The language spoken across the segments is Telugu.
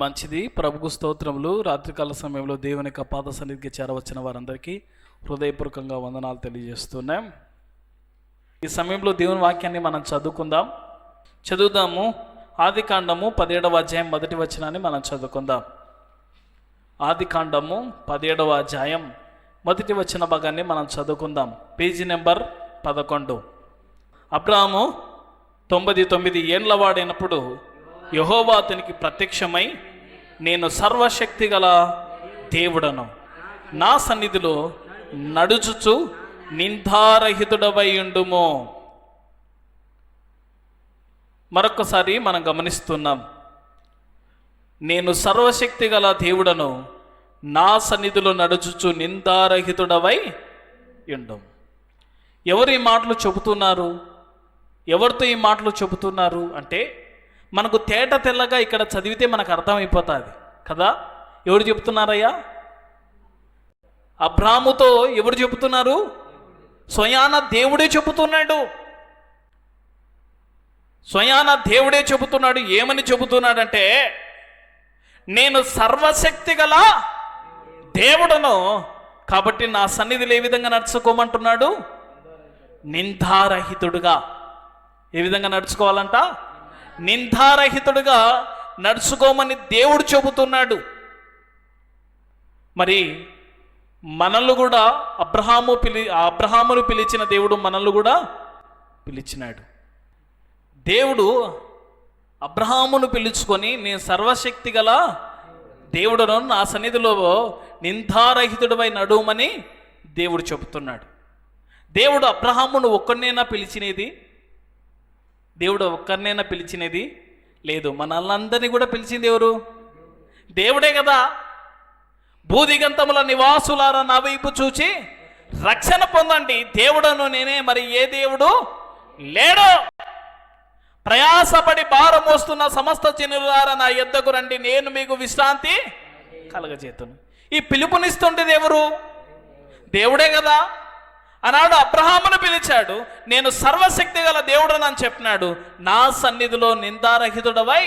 మంచిది. ప్రభుకు స్తోత్రములు. రాత్రికాల సమయంలో దేవుని యొక్క పాద సన్నిధికి చేరవచ్చిన వారందరికీ హృదయపూర్వకంగా వందనాలు తెలియజేస్తున్నాం. ఈ సమయంలో దేవుని వాక్యాన్ని మనం చదువుదాము. ఆదికాండము 17వ అధ్యాయం 1వ వచనాన్ని మనం చదువుకుందాం. ఆదికాండము 17వ అధ్యాయం 1వ వచన భాగాన్ని మనం చదువుకుందాం. Page number 11. అబ్రాహాము 99 ఏండ్ల వాడైనప్పుడు యెహోవా అతనికి ప్రత్యక్షమై, నేను సర్వశక్తి గల దేవుడను, నా సన్నిధిలో నడుచుచు నిందారహితుడవై ఉండుము. మరొకసారి మనం గమనిస్తున్నాం, నేను సర్వశక్తి గల దేవుడను, నా సన్నిధిలో నడుచుచు నిందారహితుడవై ఉండు. ఎవరు ఈ మాటలు చెబుతున్నారు? ఎవరితో ఈ మాటలు చెబుతున్నారు అంటే మనకు తేట తెల్లగా ఇక్కడ చదివితే మనకు అర్థమైపోతుంది కదా. ఎవరు చెబుతున్నారయ్యా? అబ్రాహాముతో ఎవరు చెబుతున్నారు? స్వయాన దేవుడే చెబుతున్నాడు. స్వయాన దేవుడే చెబుతున్నాడు. ఏమని చెబుతున్నాడంటే, నేను సర్వశక్తి గల దేవుడను, కాబట్టి నా సన్నిధిలో ఏ విధంగా నడుచుకోమంటున్నాడు? నిందారహితుడుగా. ఏ విధంగా నడుచుకోవాలంట? నిందారహితుడుగా నడుచుకోమని దేవుడు చెబుతున్నాడు. మరి మనల్ని కూడా అబ్రహామును పిలిచిన దేవుడు మనల్ని కూడా పిలిచినాడు. దేవుడు అబ్రహామును పిలుచుకొని, నేను సర్వశక్తి గల దేవుడును, నా సన్నిధిలో నిందారహితుడిపై నడుమని దేవుడు చెబుతున్నాడు. దేవుడు అబ్రహామును ఒక్కరినైనా పిలిచినది? దేవుడు ఒక్కరినైనా పిలిచినది లేదు. మనల్నందరినీ కూడా పిలిచింది ఎవరు? దేవుడే కదా. భూదిగంతముల నివాసులారా నా వైపు చూచి రక్షణ పొందండి, దేవుడను నేనే, మరి ఏ దేవుడు లేడు. ప్రయాసపడి భారం మోస్తున్న సమస్త జనులారా నా యొద్దకు రండి, నేను మీకు విశ్రాంతి కలగజేతును. ఈ పిలుపునిస్తుండేది ఎవరు? దేవుడే కదా. ఆనాడు అబ్రహామును పిలిచాడు, నేను సర్వశక్తి గల దేవుడని అని చెప్పినాడు. నా సన్నిధిలో నిందారహితుడవై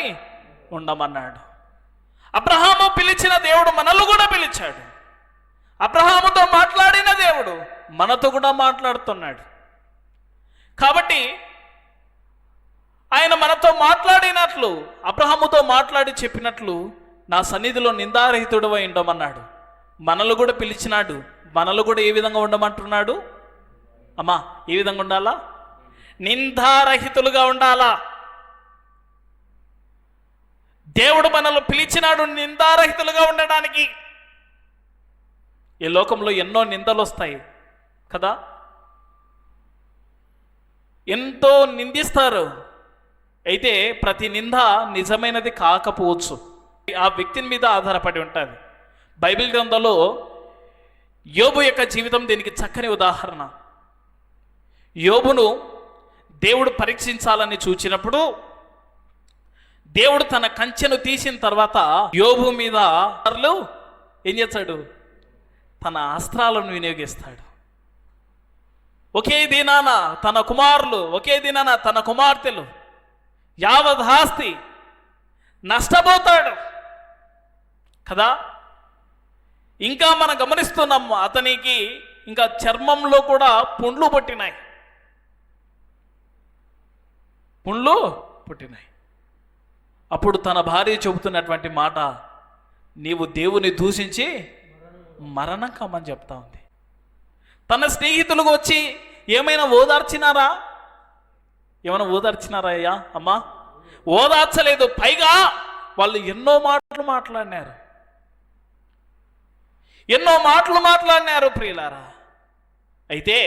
ఉండమన్నాడు. అబ్రహాము పిలిచిన దేవుడు మనల్ని కూడా పిలిచాడు. అబ్రహాముతో మాట్లాడిన దేవుడు మనతో కూడా మాట్లాడుతున్నాడు. కాబట్టి ఆయన మనతో మాట్లాడినట్లు, అబ్రహాముతో మాట్లాడి చెప్పినట్లు, నా సన్నిధిలో నిందారహితుడవై ఉండమన్నాడు. మనల్ని కూడా పిలిచినాడు. మనల్ని కూడా ఏ విధంగా ఉండమంటున్నాడు? అమ్మా, ఏ విధంగా ఉండాలా? నిందారహితులుగా ఉండాలా. దేవుడు మనల్ని పిలిచినాడు నిందారహితులుగా ఉండడానికి. ఈ లోకంలో ఎన్నో నిందలు వస్తాయి కదా. ఎంతో నిందిస్తారు. అయితే ప్రతి నింద నిజమైనది కాకపోవచ్చు. ఆ వ్యక్తిని మీద ఆధారపడి ఉంటుంది. బైబిల్ గ్రంథంలో యోబు యొక్క జీవితం దీనికి చక్కని ఉదాహరణ. యోబును దేవుడు పరీక్షించాలని చూచినప్పుడు, దేవుడు తన కంచెను తీసిన తర్వాత యోబు మీద ఏం చేస్తాడు? తన అస్త్రాలను వినియోగిస్తాడు. ఒకే దినాన తన కుమారులు, ఒకే దినాన తన కుమార్తెలు, యావత్ ఆస్తి నష్టపోతాడు కదా. ఇంకా మనం గమనిస్తున్నాము, అతనికి ఇంకా చర్మంలో కూడా పుండ్లు పుట్టినాయి. అప్పుడు తన భార్య చెబుతున్నటువంటి మాట, నీవు దేవుని దూషించి మరణం కమ్మని చెప్తా ఉంది. తన స్నేహితులకు వచ్చి ఏమైనా ఓదార్చినారా? ఏమైనా ఓదార్చినారా అయ్యా? అమ్మా, ఓదార్చలేదు. పైగా వాళ్ళు ఎన్నో మాటలు మాట్లాడినారు ప్రియులారా. అయితే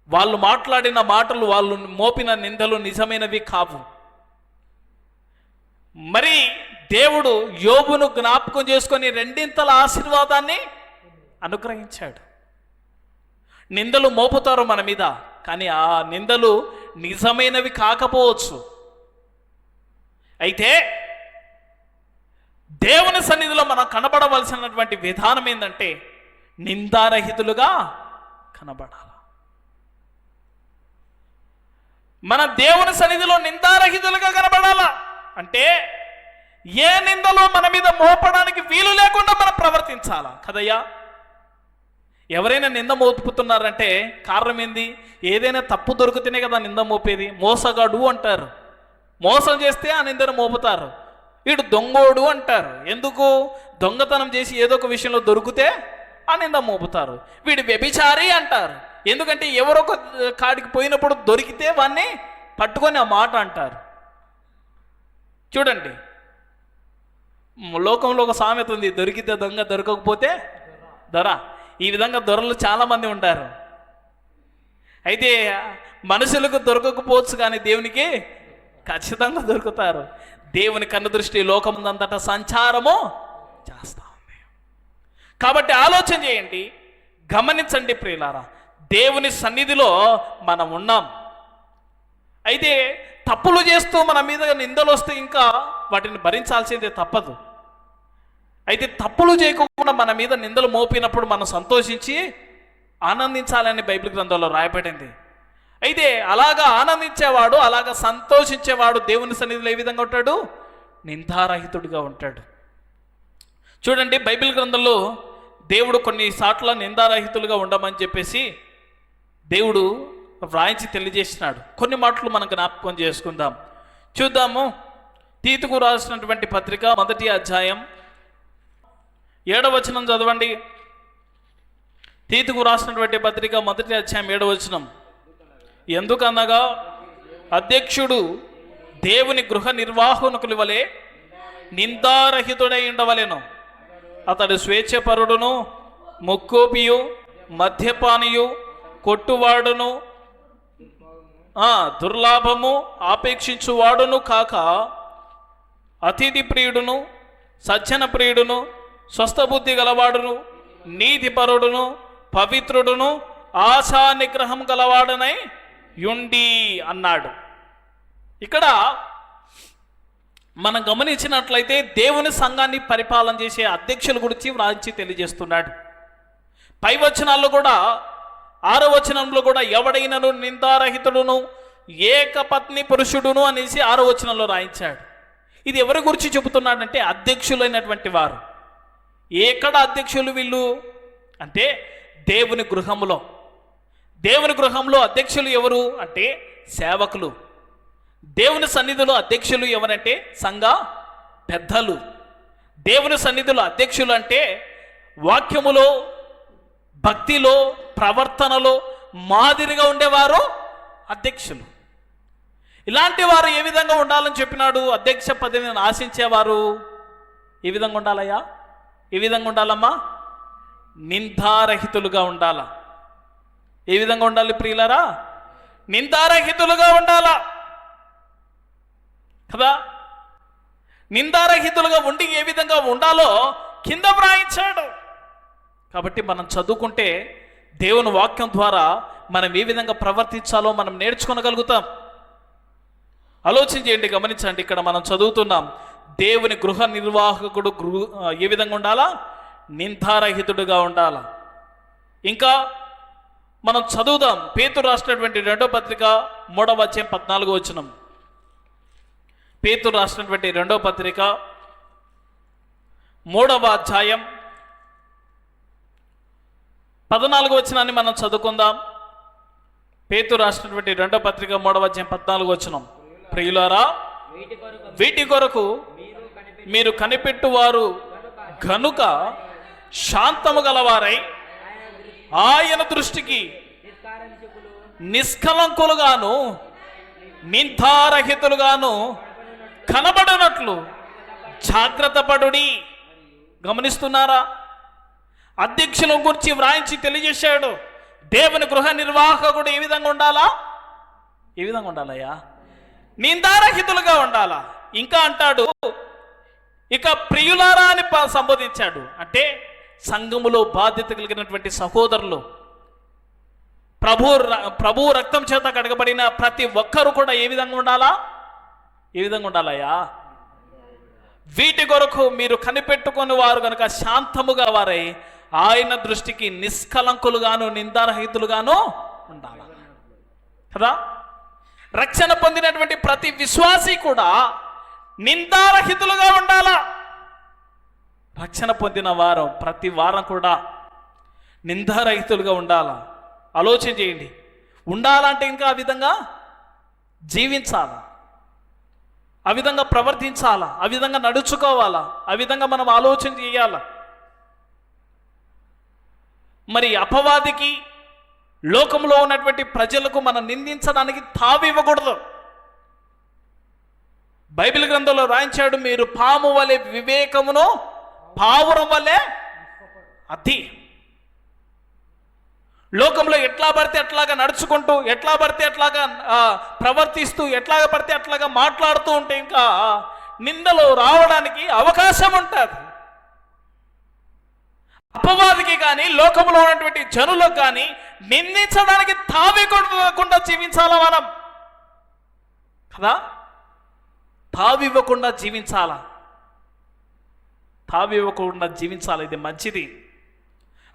వాళ్ళు మాట్లాడిన మాటలు, వాళ్ళు మోపిన నిందలు నిజమైనవి కావు. మరి దేవుడు యోబును జ్ఞాపకం చేసుకొని రెండింతల ఆశీర్వాదాన్ని అనుగ్రహించాడు. నిందలు మోపుతారు మన మీద, కానీ ఆ నిందలు నిజమైనవి కాకపోవచ్చు. అయితే దేవుని సన్నిధిలో మనం కనబడవలసినటువంటి విధానం ఏంటంటే, నిందారహితులుగా కనబడాలి. మన దేవుని సన్నిధిలో నిందారహితులుగా కనబడాలా అంటే ఏ నిందలో మన మీద మోపడానికి వీలు లేకుండా మనం ప్రవర్తించాలా కదయ్యా. ఎవరైనా నింద మోపుతున్నారంటే కారణం ఏంది? ఏదైనా తప్పు దొరికితేనే కదా నింద మోపేది. మోసగాడు అంటారు, మోసం చేస్తే ఆ నిందను మోపుతారు. వీడు దొంగోడు అంటారు, ఎందుకు? దొంగతనం చేసి ఏదో ఒక విషయంలో దొరికితే ఆ నింద మోపుతారు. వీడు వ్యభిచారి అంటారు, ఎందుకంటే ఎవరొక కాడికి పోయినప్పుడు దొరికితే వాడిని పట్టుకొని ఆ మాట అంటారు. చూడండి, లోకంలో ఒక సామెత ఉంది, దొరికితే దొంగ, దొరకకపోతే దొర. ఈ విధంగా దొరలు చాలామంది ఉంటారు. అయితే మనుషులకు దొరకకపోవచ్చు, కానీ దేవునికి ఖచ్చితంగా దొరుకుతారు. దేవుని కన్ను దృష్టి లోకమంతటా సంచారము చేస్తా ఉంది. కాబట్టి ఆలోచన చేయండి, గమనించండి ప్రియులారా, దేవుని సన్నిధిలో మనం ఉన్నాం. అయితే తప్పులు చేస్తూ మన మీద నిందలు వస్తే ఇంకా వాటిని భరించాల్సిందే, తప్పదు. అయితే తప్పులు చేయకుండా మన మీద నిందలు మోపినప్పుడు మనం సంతోషించి ఆనందించాలని బైబిల్ గ్రంథంలో రాయబడింది. అయితే అలాగా ఆనందించేవాడు, అలాగా సంతోషించేవాడు దేవుని సన్నిధిలో ఏ విధంగా ఉంటాడు? నిందారహితుడిగా ఉంటాడు. చూడండి, బైబిల్ గ్రంథంలో దేవుడు కొన్నిసార్లు నిందారహితులుగా ఉండమని చెప్పేసి దేవుడు వ్రాయించి తెలియజేసినాడు. కొన్ని మాటలు మనం జ్ఞాపకం చేసుకుందాం, చూద్దాము. తీతుకు రాసినటువంటి పత్రిక 1వ అధ్యాయం 7వ వచనం చదవండి. తీతుకు రాసినటువంటి పత్రిక 1వ అధ్యాయం 7వ వచనం. ఎందుకనగా అధ్యక్షుడు దేవుని గృహ నిర్వాహకుల వలె నిందారహితుడై ఉండవలెను. అతడు స్వేచ్ఛపరుడును, ముక్కోపియు, మద్యపానియు, కొట్టువాడును, దుర్లాభము ఆపేక్షించువాడును కాక అతిథి ప్రియుడును, సజ్జన ప్రియుడును, స్వస్థబుద్ధి గలవాడును, నీతిపరుడును, పవిత్రుడును, ఆశా నిగ్రహం గలవాడనై యుండి అన్నాడు. ఇక్కడ మనం గమనించినట్లయితే దేవుని సంఘాన్ని పరిపాలన చేసే అధ్యక్షుల గురించి వ్రాయించి తెలియజేస్తున్నాడు. పై వచనాల్లో కూడా 6వ వచనంలో కూడా ఎవడైనను నిందారహితుడును, ఏకపత్ని పురుషుడును అనేసి 6వ వచనంలో రాయించాడు. ఇది ఎవరి గురించి చెబుతున్నాడంటే అధ్యక్షులైనటువంటి వారు. ఎక్కడ అధ్యక్షులు వీళ్ళు అంటే దేవుని గృహంలో. దేవుని గృహంలో అధ్యక్షులు ఎవరు అంటే సేవకులు. దేవుని సన్నిధిలో అధ్యక్షులు ఎవరంటే సంఘ పెద్దలు. దేవుని సన్నిధిలో అధ్యక్షులు అంటే వాక్యములో, భక్తిలో, ప్రవర్తనలో మాదిరిగా ఉండేవారు అధ్యక్షులు. ఇలాంటి వారు ఏ విధంగా ఉండాలని చెప్పినాడు? అధ్యక్ష పదవిని ఆశించేవారు ఏ విధంగా ఉండాలయ్యా? ఏ విధంగా ఉండాలమ్మా? నిందారహితులుగా ఉండాలా. ఏ విధంగా ఉండాలి ప్రియులారా? నిందారహితులుగా ఉండాలా కదా. నిందారహితులుగా ఉండి ఏ విధంగా ఉండాలో కింద వ్రాయించాడు. కాబట్టి మనం చదువుకుంటే దేవుని వాక్యం ద్వారా మనం ఏ విధంగా ప్రవర్తించాలో మనం నేర్చుకోగలుగుతాం. ఆలోచన చేయండి, గమనించండి. ఇక్కడ మనం చదువుతున్నాం, దేవుని గృహ నిర్వాహకుడు ఏ విధంగా ఉండాలా? నిందారహితుడుగా ఉండాలా. ఇంకా మనం చదువుదాం, పేతురు రాసినటువంటి 2వ పత్రిక 3వ అధ్యాయం 14వ వచనం. పేతురు రాసినటువంటి 2వ పత్రిక 3వ అధ్యాయం 14వ వచనాన్ని మనం చదువుకుందాం. పేతురు రాసినటువంటి 2వ పత్రిక 3వ అధ్యాయం 14వ వచనం. ప్రియులారా, వీటి కొరకు మీరు కనిపెట్టువారు గనుక శాంతము గలవారై ఆయన దృష్టికి నిష్కలంకులుగాను నిందారహితులుగాను కనబడినట్లు జాగ్రత్త పడుడి. గమనిస్తున్నారా? అధ్యక్షుల గురించి వ్రాయించి తెలియజేశాడు. దేవుని గృహ నిర్వాహకుడు ఏ విధంగా ఉండాలా? ఏ విధంగా ఉండాలయ్యా? నిందారహితులుగా ఉండాలా. ఇంకా అంటాడు, ఇక ప్రియులారా అని సంబోధించాడు. అంటే సంఘములో బాధ్యత కలిగినటువంటి సహోదరులు, ప్రభు రక్తం చేత కడగబడిన ప్రతి ఒక్కరు కూడా ఏ విధంగా ఉండాలా? ఏ విధంగా ఉండాలయ్యా? వీటి కొరకు మీరు కనిపెట్టుకుని వారు కనుక శాంతముగా వారై ఆయన దృష్టికి నిష్కలంకులుగాను నిందారహితులుగాను ఉండాలి కదా. రక్షణ పొందినటువంటి ప్రతి విశ్వాసి కూడా నిందారహితులుగా ఉండాలా. రక్షణ పొందిన వారం ప్రతి వారం కూడా నిందారహితులుగా ఉండాలా. ఆలోచన చేయండి. ఉండాలంటే ఇంకా ఆ విధంగా జీవించాలా, ఆ విధంగా ప్రవర్తించాలా, ఆ విధంగా నడుచుకోవాలా, ఆ విధంగా మనం ఆలోచన చేయాలా. మరి అపవాదికి, లోకంలో ఉన్నటువంటి ప్రజలకు మనం నిందించడానికి తావివ్వకూడదు. బైబిల్ గ్రంథంలో రాయించాడు, మీరు పాము వలె వివేకమును పావురం వలె అతి. లోకంలో ఎట్లా పడితే అట్లాగా నడుచుకుంటూ, ఎట్లా పడితే అట్లాగా ప్రవర్తిస్తూ, ఎట్లాగా పడితే అట్లాగా మాట్లాడుతూ ఉంటే ఇంకా నిందలు రావడానికి అవకాశం ఉంటుంది. అపవాదికి కానీ, లోకంలో ఉన్నటువంటి జనులకు కానీ నిందించడానికి తావివ్వకుండా జీవించాలా మనం కదా. తావివ్వకుండా జీవించాలా, తావివ్వకుండా జీవించాలి. ఇది మంచిది.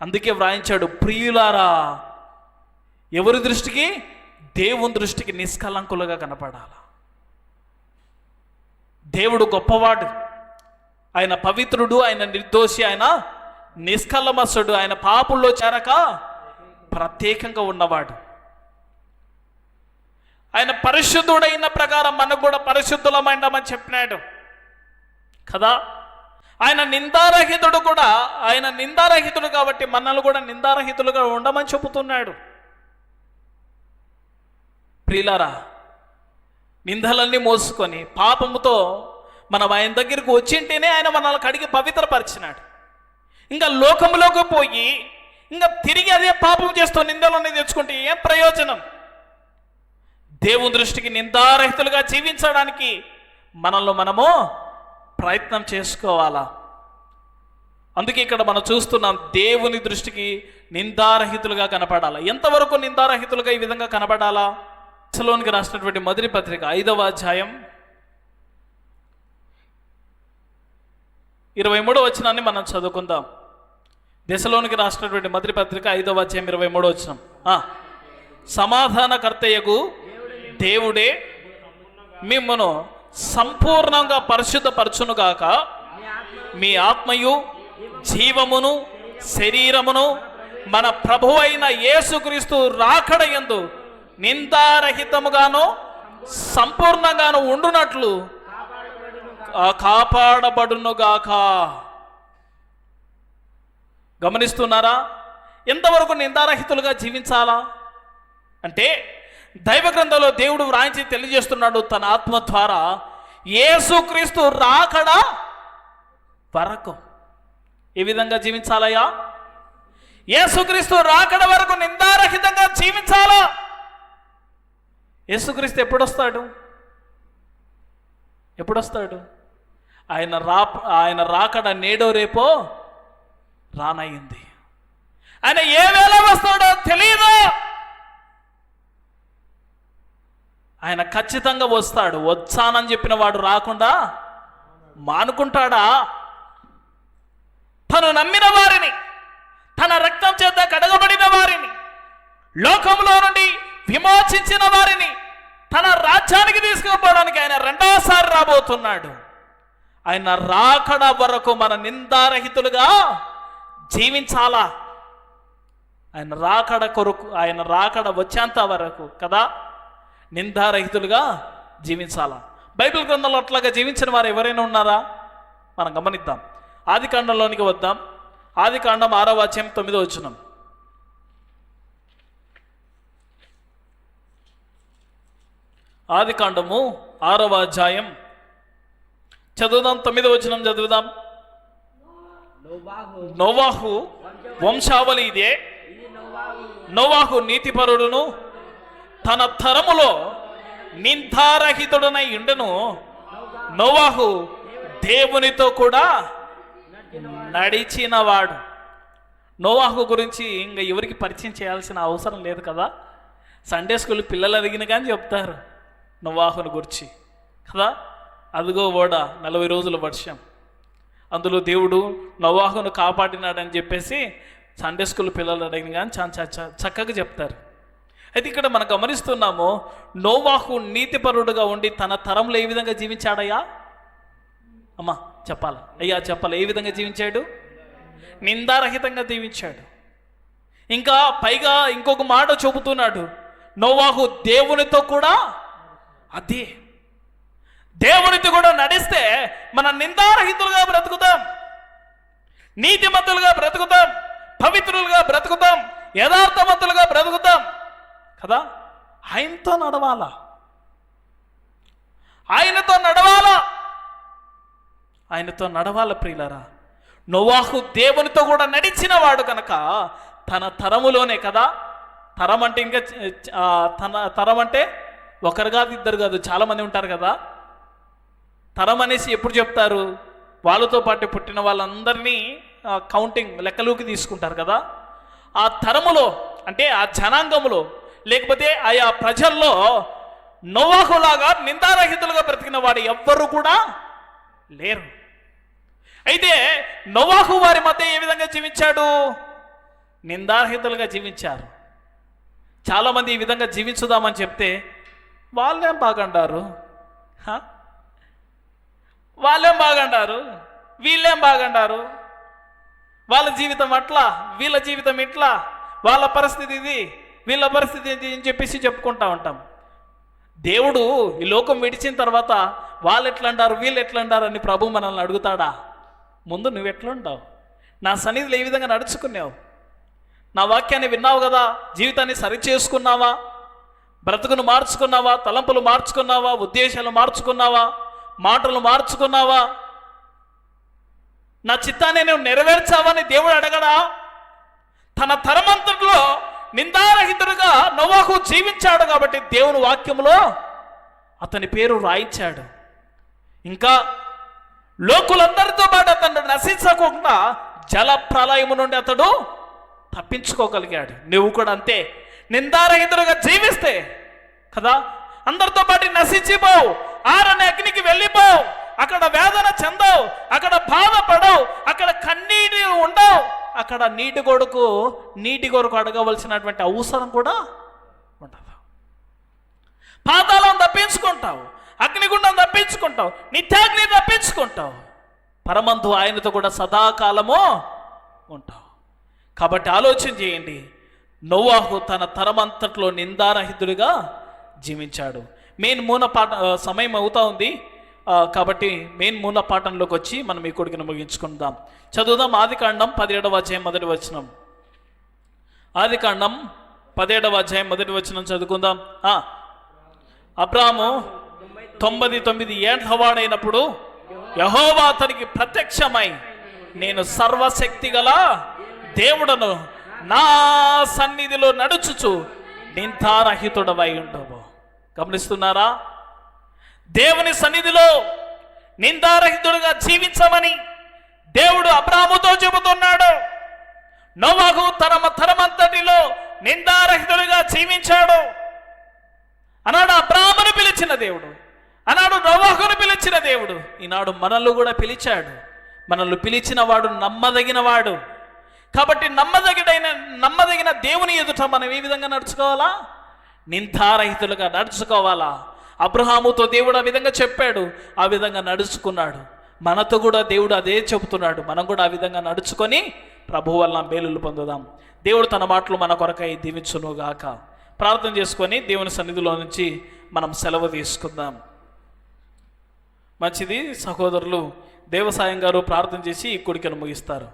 అందుకే వ్రాయించాడు, ప్రియులారా, ఎవరి దృష్టికి? దేవుని దృష్టికి నిష్కలంకులుగా కనపడాలా. దేవుడు గొప్పవాడు, ఆయన పవిత్రుడు, ఆయన నిర్దోషి, ఆయన నిష్కల్మషుడు, ఆయన పాపుల్లో చేరక ప్రత్యేకంగా ఉన్నవాడు. ఆయన పరిశుద్ధుడైన ప్రకారం మనకు కూడా పరిశుద్ధులమైండమని చెప్పినాడు కదా. ఆయన నిందారహితుడు కూడా, ఆయన నిందారహితుడు కాబట్టి మనల్ని కూడా నిందారహితులుగా ఉండమని చెబుతున్నాడు. ప్రియులారా, నిందలన్నీ మోసుకొని పాపముతో మనం ఆయన దగ్గరికి వచ్చింటేనే ఆయన మనల్ని కడిగి పవిత్రపరిచినాడు. ఇంకా లోకంలోకి పోయి ఇంకా తిరిగి అదే పాపం చేస్తూ నిందలన్నీ తెచ్చుకుంటే ఏం ప్రయోజనం? దేవుని దృష్టికి నిందారహితులుగా జీవించడానికి మనల్ని మనము ప్రయత్నం చేసుకోవాలా. అందుకే ఇక్కడ మనం చూస్తున్నాం, దేవుని దృష్టికి నిందారహితులుగా కనపడాలా. ఎంతవరకు నిందారహితులుగా ఈ విధంగా కనపడాలా? దశలోనికి రాసినటువంటి మొదటి పత్రిక 5వ అధ్యాయం 23వ వచనాన్ని మనం చదువుకుందాం. దశలోనికి రాసినటువంటి మొదటి పత్రిక 5వ అధ్యాయం 23వ వచనం. సమాధానకర్తయగు దేవుడే మిమ్మును సంపూర్ణంగా పరిశుద్ధపరచునుగాక, మీ ఆత్మయు జీవమును శరీరమును మన ప్రభువైన యేసుక్రీస్తు రాకడ యందు నిందారహితముగాను సంపూర్ణంగాను ఉండునట్లు కాపాడబడునుగాక. గమనిస్తున్నారా? ఎంతవరకు నిందారహితులుగా జీవించాలా అంటే, దైవ గ్రంథంలో దేవుడు వ్రాయించి తెలియజేస్తున్నాడు తన ఆత్మ ద్వారా, యేసుక్రీస్తు రాకడ వరకు ఏ విధంగా జీవించాలయ్యా? యేసుక్రీస్తు రాకడ వరకు నిందారహితంగా జీవించాలా. యేసుక్రీస్తు ఎప్పుడొస్తాడు? ఎప్పుడొస్తాడు? ఆయన రాకడ నేడో రేపో రానయ్యింది. ఆయన ఏ వేళ వస్తాడో తెలియదు. ఆయన ఖచ్చితంగా వస్తాడు. వచ్చానని చెప్పిన వాడు రాకుండా మానుకుంటాడా? తను నమ్మిన వారిని, తన రక్తం చేత కడగబడిన వారిని, లోకంలో నుండి విమోచించిన వారిని తన రాజ్యానికి తీసుకుపోవడానికి ఆయన రెండవసారి రాబోతున్నాడు. ఆయన రాకడ వరకు మన నిందారహితులుగా జీవించాలా. ఆయన రాకడ కొరకు, ఆయన రాకడ వచ్చేంత వరకు కదా నిందారహితులుగా జీవించాలా. బైబిల్ గ్రంథంలో అట్లాగా జీవించిన వారు ఎవరైనా ఉన్నారా? మనం గమనిద్దాం. ఆది కాండంలోనికి వద్దాం. ఆది కాండం 6వ అధ్యాయం 9వ వచనం. ఆది కాండము 6వ అధ్యాయం చదువుదాం. 9వ వచనం చదువుదాం. నోవాహు వంశావళి ఇదే. నోవాహు నీతిపరుడును తన తరములో నిందారహితుడనై ఉండెను. నోవాహు దేవునితో కూడా నడిచినవాడు. నోవాహు గురించి ఇంకా ఎవరికి పరిచయం చేయాల్సిన అవసరం లేదు కదా. సండే స్కూల్ పిల్లలు అడిగిన కానీ చెప్తారు నోవాహుని గురించి కదా. అదిగో ఓడ 40 రోజుల వర్షం, అందులో దేవుడు నోవాహును కాపాడినాడని చెప్పేసి సండే స్కూల్ పిల్లలు అడిగిన కానీ చక్కగా చెప్తారు. అయితే ఇక్కడ మనం గమనిస్తున్నాము, నోవాహు నీతిపరుడుగా ఉండి తన తరంలో ఏ విధంగా జీవించాడయ్యా? అమ్మా చెప్పాలి, అయ్యా చెప్పాలి, ఏ విధంగా జీవించాడు? నిందారహితంగా జీవించాడు. ఇంకా పైగా ఇంకొక మాట చెబుతున్నాడు, నోవాహు దేవునితో కూడా, అదే దేవునితో కూడా నడిస్తే మన నిందారహితులుగా బ్రతుకుతాం, నీతిమంతులుగా బ్రతుకుతాం, పవిత్రులుగా బ్రతుకుతాం, యథార్థవంతులుగా బ్రతుకుతాం కదా. ఆయనతో నడవాలా, ఆయనతో నడవాలా, ఆయనతో నడవాల ప్రియులరా. నోవాహు దేవునితో కూడా నడిచిన వాడు కనుక తన తరములోనే కదా, తరం అంటే ఇంకా తరం అంటే ఒకరు కాదు ఇద్దరు కాదు చాలామంది ఉంటారు కదా. తరం అనేసి ఎప్పుడు చెప్తారు? వాళ్ళతో పాటు పుట్టిన వాళ్ళందరినీ కౌంటింగ్ లెక్కలోకి తీసుకుంటారు కదా. ఆ తరములో అంటే ఆ జనాంగములో లేకపోతే ఆయా ప్రజల్లో నోవాహులాగా నిందారహితులుగా బ్రతికిన వాడు ఎవ్వరు కూడా లేరు. అయితే నోవాహు వారి మధ్య ఏ విధంగా జీవించాడు? నిందారహితులుగా జీవించారు. చాలామంది ఈ విధంగా జీవించుదామని చెప్తే వాళ్ళేం బాగుంటారు, వాళ్ళేం బాగుంటారు, వీళ్ళేం బాగుంటారు, వాళ్ళ జీవితం అట్లా, వీళ్ళ జీవితం ఇట్లా, వాళ్ళ పరిస్థితి ఇది, వీళ్ళ పరిస్థితి ఇది అని చెప్పేసి చెప్పుకుంటా ఉంటాం. దేవుడు ఈ లోకం విడిచిన తర్వాత వాళ్ళు ఎట్లా అంటారు, వీళ్ళు ఎట్లా అంటారు అని ప్రభు మనల్ని అడుగుతాడా? ముందు నువ్వు ఎట్లా ఉంటావు? నా సన్నిధిలో ఏ విధంగా నడుచుకున్నావు? నా వాక్యాన్ని విన్నావు కదా, జీవితాన్ని సరి చేసుకున్నావా? బ్రతుకును మార్చుకున్నావా? తలంపులు మార్చుకున్నావా? ఉద్దేశాలు మార్చుకున్నావా? మాటలు మార్చుకున్నావా? నా చిత్తాన్ని నువ్వు నెరవేర్చావని దేవుడు అడగడా? తన తరమంతట్లో నిందారహితుడుగా నోవాహు జీవించాడు కాబట్టి దేవుని వాక్యంలో అతని పేరు రాయించాడు. ఇంకా లోకులందరితో పాటు అతను నశించకుండా జల ప్రళయము నుండి అతడు తప్పించుకోగలిగాడు. నువ్వు కూడా అంతే, నిందారహితుడుగా జీవిస్తే కదా అందరితో పాటు నశించిపోవు, ఆరని అగ్నికి వెళ్ళిపోవు, అక్కడ వేదన చెందవు, అక్కడ బాధపడవు, అక్కడ కన్నీటి ఉండవు, అక్కడ నీటి కొరకు అడగవలసినటువంటి అవసరం కూడా ఉండదు. పాతాళం తప్పించుకుంటావు, అగ్నిగుండం తప్పించుకుంటావు, నిత్యాగ్ని తప్పించుకుంటావు, పరమందు ఆయనతో కూడా సదాకాలము ఉంటావు. కాబట్టి ఆలోచన చేయండి, నోవాహు తన తరమంతట్లో నిందారహితుడిగా జీవించాడు. మెయిన్ మూల పాఠ సమయం అవుతా ఉంది కాబట్టి మెయిన్ మూల పాఠంలోకి వచ్చి మనం ఈ కొడుకును ముగించుకుందాం. చదువుదాం. ఆదికాండం 17వ అధ్యాయం 1వ వచనం. ఆదికాండం 17వ అధ్యాయం 1వ వచనం చదువుకుందాం. అబ్రాము 99 ఏళ్ల వాడైనప్పుడు యెహోవా అతనికి ప్రత్యక్షమై, నేను సర్వశక్తి గల దేవుడను, నా సన్నిధిలో నడుచుచు నిందారహితుడవై ఉండవు. గమనిస్తున్నారా? దేవుని సన్నిధిలో నిందారహితుడుగా జీవించమని దేవుడు అబ్రాముతో చెబుతున్నాడు. నోవాహు తరమంతటిలో నిందారహితుడిగా జీవించాడు. అన్నాడు అబ్రామును పిలిచిన దేవుడు, అన్నాడు నోవాహును పిలిచిన దేవుడు, ఈనాడు మనల్ని కూడా పిలిచాడు. మనల్ని పిలిచిన వాడు నమ్మదగిన వాడు. కాబట్టి నమ్మదగిన దేవుని ఎదుట మనం ఏ విధంగా నడుచుకోవాలా? నిందారహితులుగా నడుచుకోవాలా. అబ్రహాముతో దేవుడు ఆ విధంగా చెప్పాడు, ఆ విధంగా నడుచుకున్నాడు. మనతో కూడా దేవుడు అదే చెబుతున్నాడు. మనం కూడా ఆ విధంగా నడుచుకొని ప్రభు వల్ల మేలులు పొందుదాం. దేవుడు తన మాటలు మన కొరకై దీవించునుగాక. ప్రార్థన చేసుకొని దేవుని సన్నిధిలో నుంచి మనం సెలవు తీసుకుందాం. మంచిది సహోదరులు, దేవసాయం గారు ప్రార్థన చేసి ఈ కూడికను ముగిస్తారు.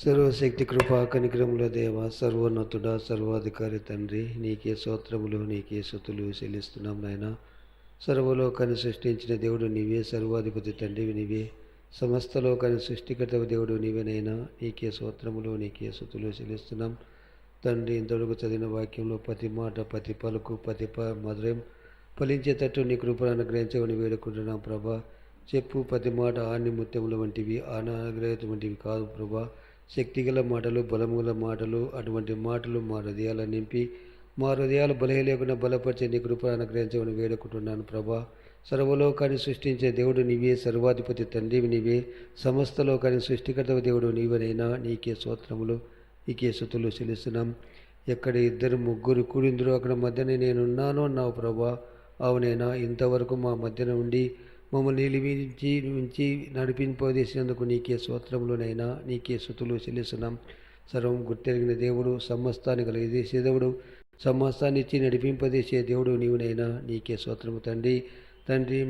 సర్వశక్తి కృపా కనికరముల దేవ, సర్వోన్నతుడా, సర్వాధికారి తండ్రి, నీకే స్తోత్రములు, నీకే స్తుతులు చెల్లిస్తున్నాం నాయన. సర్వలోకాన్ని సృష్టించిన దేవుడు నీవే, సర్వాధిపతి తండ్రివి నీవే, సమస్త లోకాన్ని సృష్టికర్త దేవుడు నీవేనైనా. నీకే స్తోత్రములు, నీకే స్తుతులు చెల్లిస్తున్నాం తండ్రి. ఇంతవరకు చదివిన వాక్యంలో ప్రతి మాట, ప్రతి పలుకు, ప్రతి మధురం ఫలించేటట్టు నీ కృపను అనుగ్రహించమని వేడుకుంటున్నాం ప్రభా. చెప్పు ప్రతి మాట ఆని ముత్యముల వంటివి, అనాగ్రహత వంటివి కాదు ప్రభా. శక్తిగల మాటలు, బలముగల మాటలు, అటువంటి మాటలు మా హృదయాలను నింపి మా హృదయాలు బలహీలేకుండా బలపరిచే నీ కృపను అనుగ్రహించమని వేడుకుంటున్నాను ప్రభా. సర్వలోకాన్ని సృష్టించే దేవుడు నీవే, సర్వాధిపతి తండ్రివి నీవే, సమస్త లోకాన్ని సృష్టికర్త దేవుడు నీవనైనా. నీకే స్తోత్రములు, నీకే స్తుతులు చెల్లిస్తున్నాం. ఎక్కడ ఇద్దరు ముగ్గురు కూడిందరో అక్కడ మధ్యన నేనున్నాను అన్నావు ప్రభా. అవునైనా ఇంతవరకు మా మధ్యన ఉండి మమ్మల్ని నిలిపించి ఉంచి నడిపింపజేసినందుకు నీకే స్తోత్రములునైనా. నీకే స్తుతులు చెల్లిస్తున్నాం. సర్వం గుర్తెరిగిన దేవుడు, సమస్తాన్ని కలిగజేసే దేవుడు, సమస్తాన్ని ఇచ్చి నడిపింపజేసే దేవుడు నీవునైనా. నీకే స్తోత్రము తండ్రి.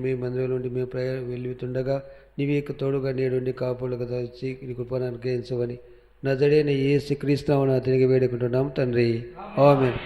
మీ మందిరం నుండి మేము వెళ్తుండగా నీవే తోడుగా నేడుండి కాపులుగా వచ్చి నీ కృపను అనుగ్రహించవని నజరేన యేసు క్రీస్తు నామమున తిరిగి వేడుకుంటున్నాం తండ్రి. ఆమేన్.